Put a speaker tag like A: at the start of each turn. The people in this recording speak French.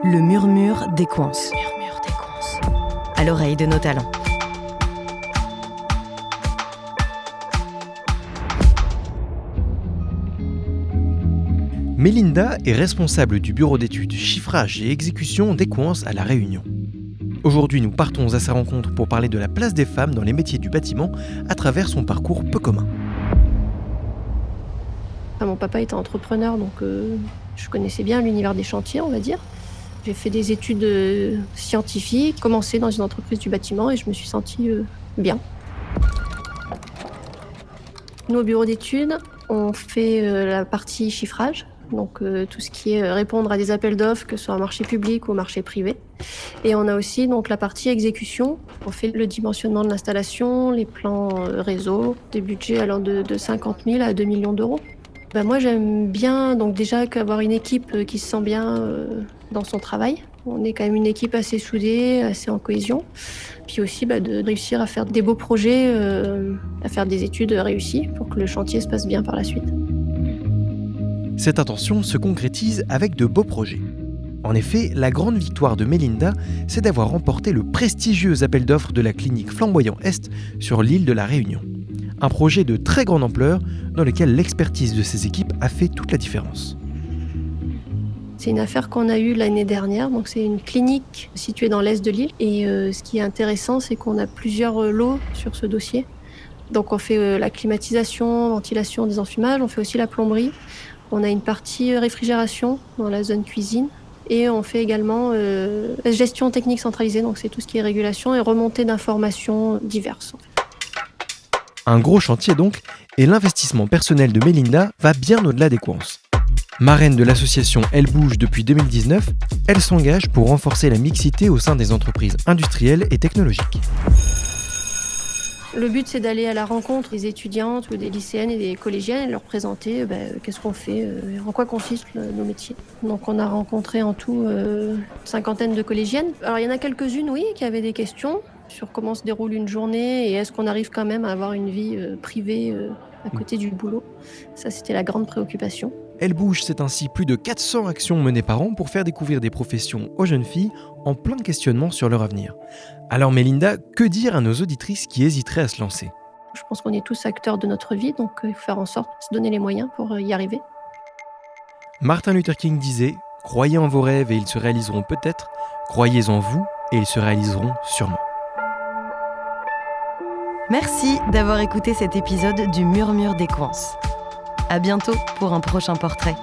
A: Le murmure des coins. À l'oreille de nos talents.
B: Mélinda est responsable du bureau d'études, chiffrage et exécution d'Equance à La Réunion. Aujourd'hui, nous partons à sa rencontre pour parler de la place des femmes dans les métiers du bâtiment à travers son parcours peu commun.
C: Mon papa était entrepreneur, donc je connaissais bien l'univers des chantiers, on va dire. J'ai fait des études scientifiques, commencé dans une entreprise du bâtiment et je me suis sentie bien. Nous, au bureau d'études, on fait la partie chiffrage, donc tout ce qui est répondre à des appels d'offres, que ce soit un marché public ou un marché privé. Et on a aussi donc la partie exécution. On fait le dimensionnement de l'installation, les plans réseau, des budgets allant de 50 000 à 2 millions d'euros. Moi, j'aime bien donc déjà avoir une équipe qui se sent bien dans son travail. On est quand même une équipe assez soudée, assez en cohésion. Puis aussi de réussir à faire des beaux projets, à faire des études réussies pour que le chantier se passe bien par la suite.
B: Cette intention se concrétise avec de beaux projets. En effet, la grande victoire de Mélinda, c'est d'avoir remporté le prestigieux appel d'offres de la clinique Flamboyant Est sur l'île de la Réunion. Un projet de très grande ampleur dans lequel l'expertise de ses équipes a fait toute la différence.
C: C'est une affaire qu'on a eue l'année dernière, donc c'est une clinique située dans l'est de l'île. Et ce qui est intéressant, c'est qu'on a plusieurs lots sur ce dossier. Donc on fait la climatisation, ventilation, des enfumages, on fait aussi la plomberie. On a une partie réfrigération dans la zone cuisine. Et on fait également gestion technique centralisée, donc c'est tout ce qui est régulation et remontée d'informations diverses.
B: Un gros chantier donc, et l'investissement personnel de Mélinda va bien au-delà d'Equance. Marraine de l'association Elle Bouge depuis 2019, elle s'engage pour renforcer la mixité au sein des entreprises industrielles et technologiques.
C: Le but, c'est d'aller à la rencontre des étudiantes ou des lycéennes et des collégiennes et leur présenter qu'est-ce qu'on fait, en quoi consistent nos métiers. Donc on a rencontré en tout une cinquantaine de collégiennes. Alors il y en a quelques-unes, oui, qui avaient des questions sur comment se déroule une journée et est-ce qu'on arrive quand même à avoir une vie privée à côté du boulot. Ça, c'était la grande préoccupation.
B: Elle Bouge, c'est ainsi plus de 400 actions menées par an pour faire découvrir des professions aux jeunes filles en plein questionnement sur leur avenir. Alors Mélinda, que dire à nos auditrices qui hésiteraient à se lancer ?
C: Je pense qu'on est tous acteurs de notre vie, donc il faut faire en sorte de se donner les moyens pour y arriver.
B: Martin Luther King disait « Croyez en vos rêves et ils se réaliseront peut-être, croyez en vous et ils se réaliseront sûrement ».
A: Merci d'avoir écouté cet épisode du Murmure des coins. À bientôt pour un prochain portrait.